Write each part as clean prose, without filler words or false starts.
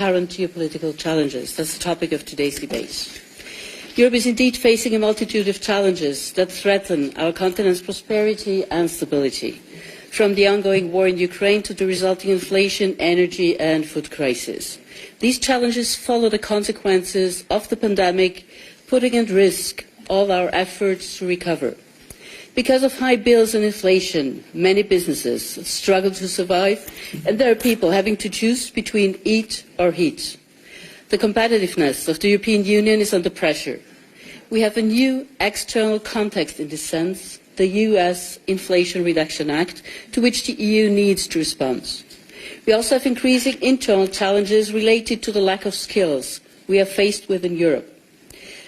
current geopolitical challenges. That's the topic of today's debate. Europe is indeed facing a multitude of challenges that threaten our continent's prosperity and stability, from the ongoing war in Ukraine to the resulting inflation, energy and food crisis. These challenges follow the consequences of the pandemic, putting at risk all our efforts to recover. Because of high bills and inflation, many businesses struggle to survive, and there are people having to choose between eat or heat. The competitiveness of the European Union is under pressure. We have a new external context in this sense, the US Inflation Reduction Act, to which the EU needs to respond. We also have increasing internal challenges related to the lack of skills we are faced with in Europe.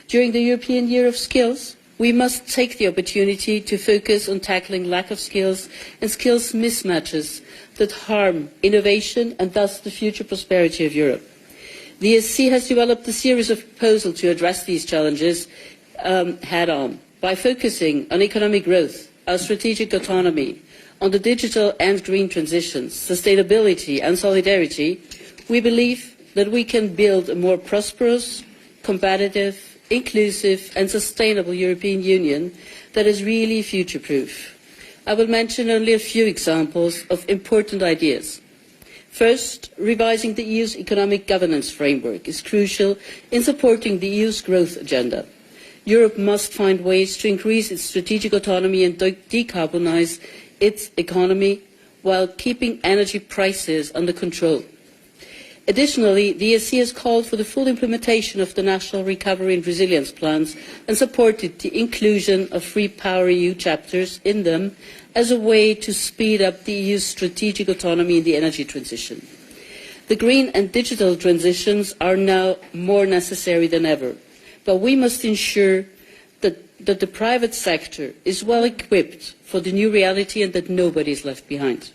During the European Year of Skills, we must take the opportunity to focus on tackling lack of skills and skills mismatches that harm innovation and thus the future prosperity of Europe. The ESC has developed a series of proposals to address these challenges head-on by focusing on economic growth, our strategic autonomy, on the digital and green transitions, sustainability and solidarity. We believe that we can build a more prosperous, competitive, inclusive and sustainable European Union that is really future-proof. I will mention only a few examples of important ideas. First, revising the EU's economic governance framework is crucial in supporting the EU's growth agenda. Europe must find ways to increase its strategic autonomy and decarbonise its economy while keeping energy prices under control. Additionally, the ESC has called for the full implementation of the national recovery and resilience plans and supported the inclusion of Free Power EU chapters in them as a way to speed up the EU's strategic autonomy in the energy transition. The green and digital transitions are now more necessary than ever, but we must ensure that the private sector is well equipped for the new reality and that nobody is left behind.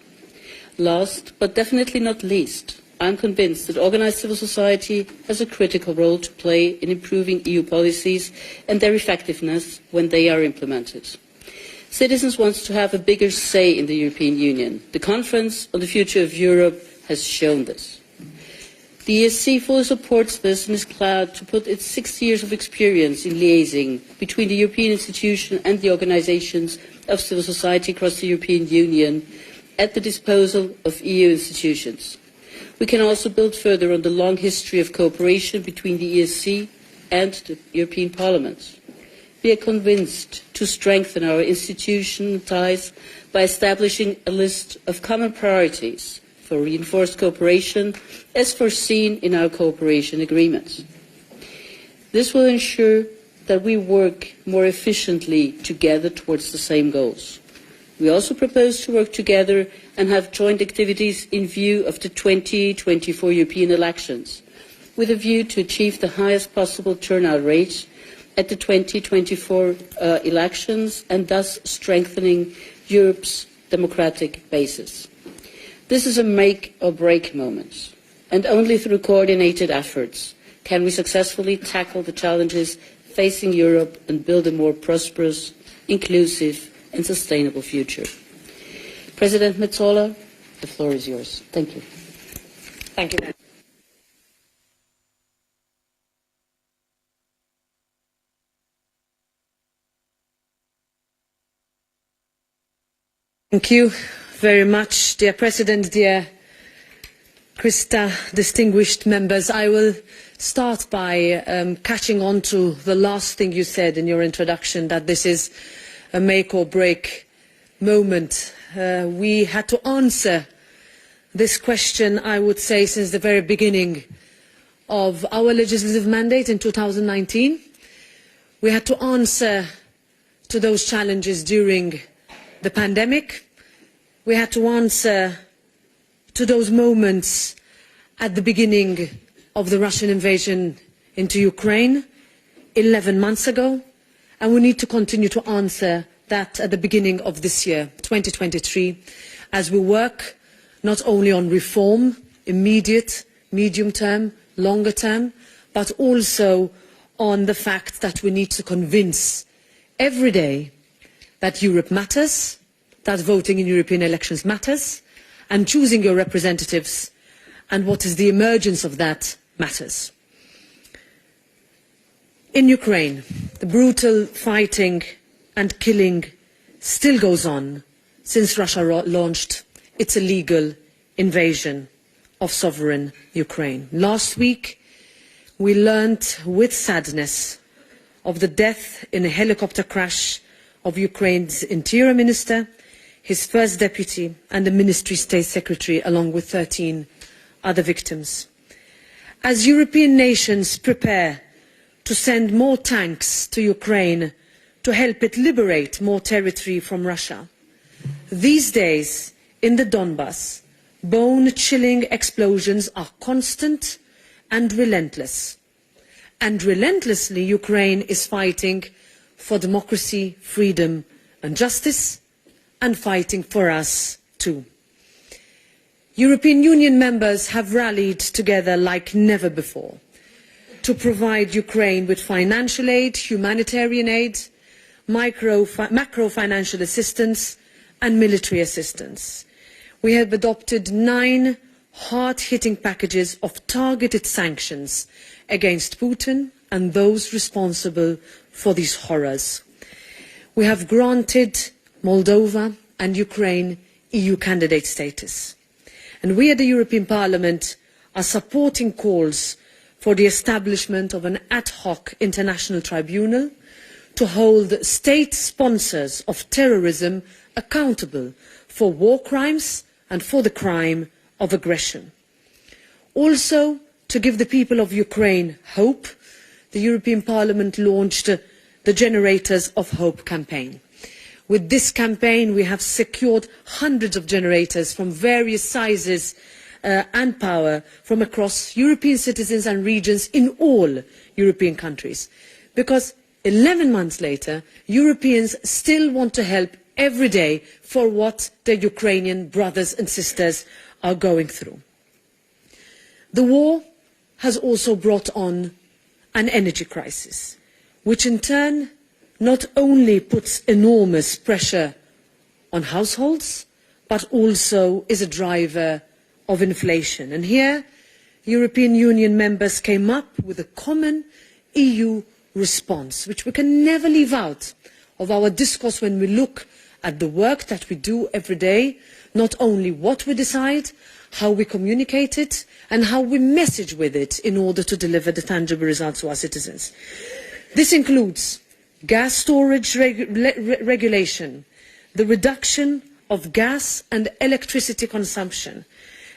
Last, but definitely not least, I am convinced that organised civil society has a critical role to play in improving EU policies and their effectiveness when they are implemented. Citizens want to have a bigger say in the European Union. The Conference on the Future of Europe has shown this. The ESC fully supports this and is glad to put its 6 years of experience in liaising between the European institutions and the organisations of civil society across the European Union at the disposal of EU institutions. We can also build further on the long history of cooperation between the ESC and the European Parliament. We are convinced to strengthen our institutional ties by establishing a list of common priorities for reinforced cooperation as foreseen in our cooperation agreements. This will ensure that we work more efficiently together towards the same goals. We also propose to work together and have joint activities in view of the 2024 European elections, with a view to achieve the highest possible turnout rate at the 2024 elections and thus strengthening Europe's democratic basis. This is a make or break moment, and only through coordinated efforts can we successfully tackle the challenges facing Europe and build a more prosperous, inclusive and sustainable future. President Metsola, the floor is yours. Thank you. Thank you. Thank you very much, dear President, dear Krista, distinguished members. I will start by catching on to the last thing you said in your introduction, that this is a make or break moment. We had to answer this question, I would say, since the very beginning of our legislative mandate in 2019. We had to answer to those challenges during the pandemic. We had to answer to those moments at the beginning of the Russian invasion into Ukraine 11 months ago. And we need to continue to answer that at the beginning of this year, 2023, as we work not only on reform, immediate, medium term, longer term, but also on the fact that we need to convince every day that Europe matters, that voting in European elections matters, and choosing your representatives and what is the emergence of that matters. In Ukraine, the brutal fighting and killing still goes on since Russia launched its illegal invasion of sovereign Ukraine. Last week, we learned with sadness of the death in a helicopter crash of Ukraine's Interior Minister, his First Deputy and the Ministry State Secretary, along with 13 other victims. As European nations prepare to send more tanks to Ukraine to help it liberate more territory from Russia, these days in the Donbass, bone-chilling explosions are constant and relentless. And relentlessly, Ukraine is fighting for democracy, freedom and justice, and fighting for us too. European Union members have rallied together like never before to provide Ukraine with financial aid, humanitarian aid, macro financial assistance and military assistance. We have adopted 9 hard-hitting packages of targeted sanctions against Putin and those responsible for these horrors. We have granted Moldova and Ukraine EU candidate status. And we at the European Parliament are supporting calls for the establishment of an ad hoc international tribunal to hold state sponsors of terrorism accountable for war crimes and for the crime of aggression. Also, to give the people of Ukraine hope, the European Parliament launched the Generators of Hope campaign. With this campaign, we have secured hundreds of generators from various sizes and power from across European citizens and regions in all European countries. Because 11 months later, Europeans still want to help every day for what their Ukrainian brothers and sisters are going through. The war has also brought on an energy crisis, which in turn not only puts enormous pressure on households, but also is a driver of inflation. And here, European Union members came up with a common EU response, which we can never leave out of our discourse when we look at the work that we do every day, not only what we decide, how we communicate it, and how we message with it in order to deliver the tangible results to our citizens. This includes gas storage regulation, the reduction of gas and electricity consumption,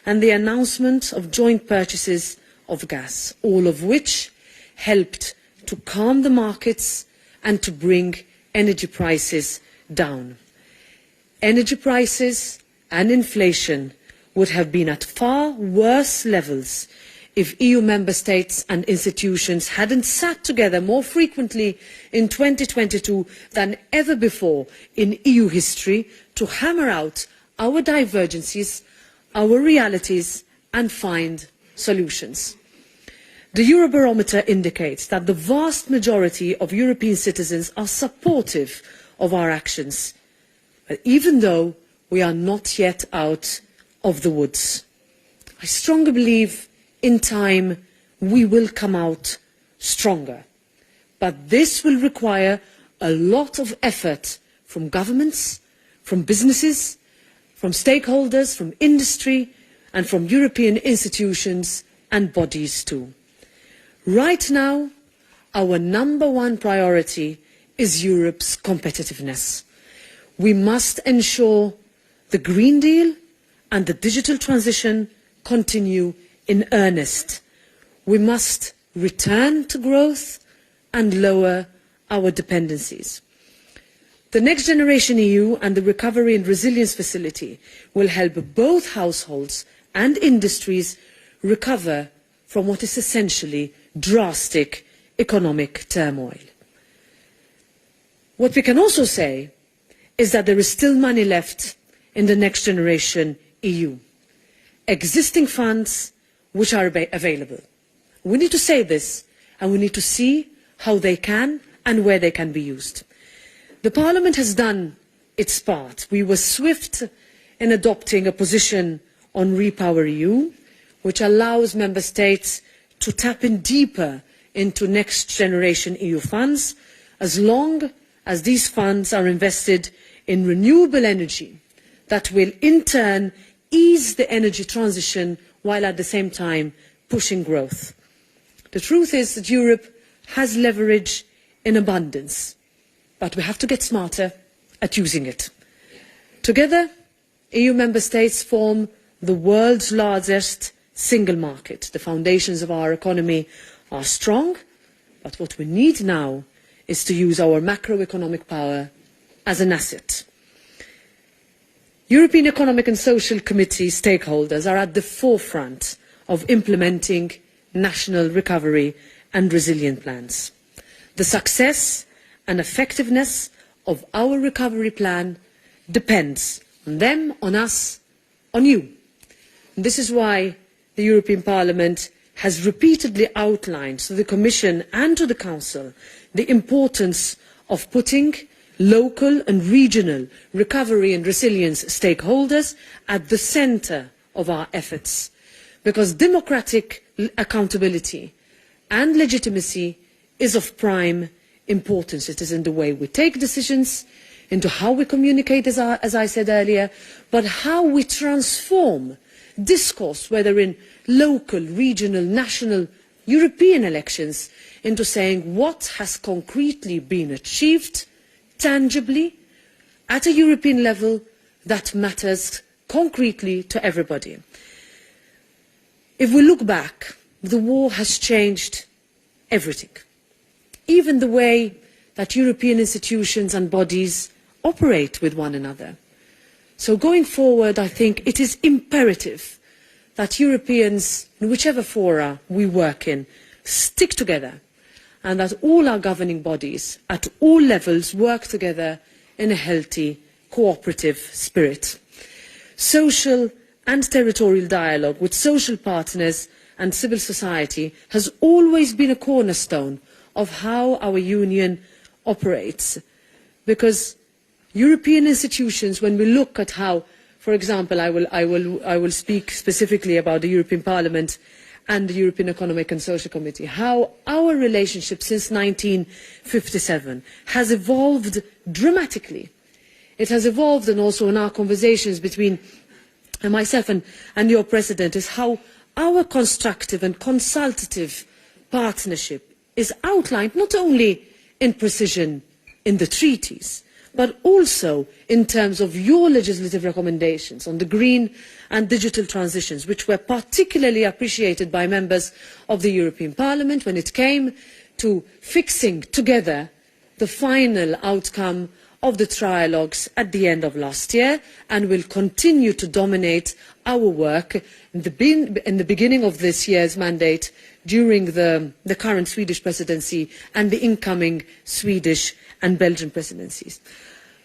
and the announcement of joint purchases of gas, all of which helped to calm the markets and to bring energy prices down. Energy prices and inflation would have been at far worse levels if EU member states and institutions hadn't sat together more frequently in 2022 than ever before in EU history to hammer out our divergences, our realities and find solutions. The Eurobarometer indicates that the vast majority of European citizens are supportive of our actions, even though we are not yet out of the woods. I strongly believe in time we will come out stronger. But this will require a lot of effort from governments, from businesses, from stakeholders, from industry and from European institutions and bodies too. Right now, our #1 priority is Europe's competitiveness. We must ensure the Green Deal and the digital transition continue in earnest. We must return to growth and lower our dependencies. The Next Generation EU and the Recovery and Resilience Facility will help both households and industries recover from what is essentially drastic economic turmoil. What we can also say is that there is still money left in the Next Generation EU. Existing funds which are available. We need to say this and we need to see how they can and where they can be used. The Parliament has done its part. We were swift in adopting a position on RePower EU. which allows Member States to tap in deeper into next generation EU funds, as long as these funds are invested in renewable energy that will in turn ease the energy transition while at the same time pushing growth. The truth is that Europe has leverage in abundance, but we have to get smarter at using it. Together, EU member states form the world's largest single market. The foundations of our economy are strong, but what we need now is to use our macroeconomic power as an asset. European Economic and Social Committee stakeholders are at the forefront of implementing national recovery and resilience plans. The success and effectiveness of our recovery plan depends on them, on us, on you. And this is why the European Parliament has repeatedly outlined to the Commission and to the Council the importance of putting local and regional recovery and resilience stakeholders at the centre of our efforts, because democratic accountability and legitimacy is of prime importance. It is in the way we take decisions, into how we communicate, as I said earlier, but how we transform discourse, whether in local, regional, national, European elections, into saying what has concretely been achieved tangibly at a European level that matters concretely to everybody. If we look back, the war has changed everything, even the way that European institutions and bodies operate with one another. So going forward, I think it is imperative that Europeans, in whichever fora we work in, stick together, and that all our governing bodies at all levels work together in a healthy, cooperative spirit. Social and territorial dialogue with social partners and civil society has always been a cornerstone of how our Union operates, because European institutions, when we look at how, for example, I will speak specifically about the European Parliament and the European Economic and Social Committee, how our relationship since 1957 has evolved dramatically. It has evolved, and also in our conversations between myself and your President, is how our constructive and consultative partnership is outlined not only in precision in the treaties, but also in terms of your legislative recommendations on the green and digital transitions, which were particularly appreciated by members of the European Parliament when it came to fixing together the final outcome of the trialogues at the end of last year, and will continue to dominate our work in the beginning of this year's mandate, during the current Swedish presidency and the incoming Swedish and Belgian presidencies.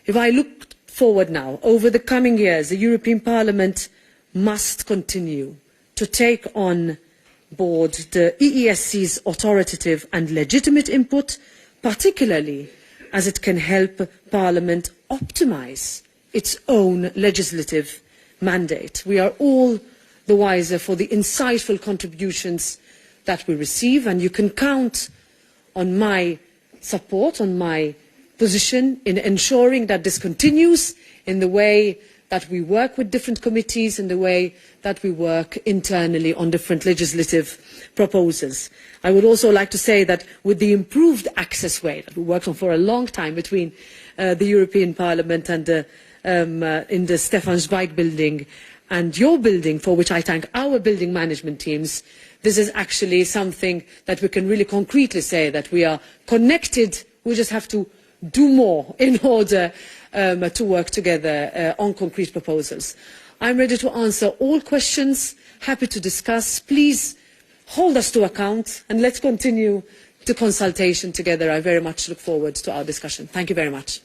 If I look forward now, over the coming years, the European Parliament must continue to take on board the EESC's authoritative and legitimate input, particularly as it can help Parliament optimise its own legislative mandate. We are all the wiser for the insightful contributions that we receive, and you can count on my support, on my position in ensuring that this continues in the way that we work with different committees, in the way that we work internally on different legislative proposals. I would also like to say that with the improved accessway that we worked on for a long time between the European Parliament and in the Stefan Zweig building and your building, for which I thank our building management teams, this is actually something that we can really concretely say that we are connected. We just have to do more in order to work together on concrete proposals. I'm ready to answer all questions, happy to discuss. Please hold us to account, and let's continue the consultation together. I very much look forward to our discussion. Thank you very much.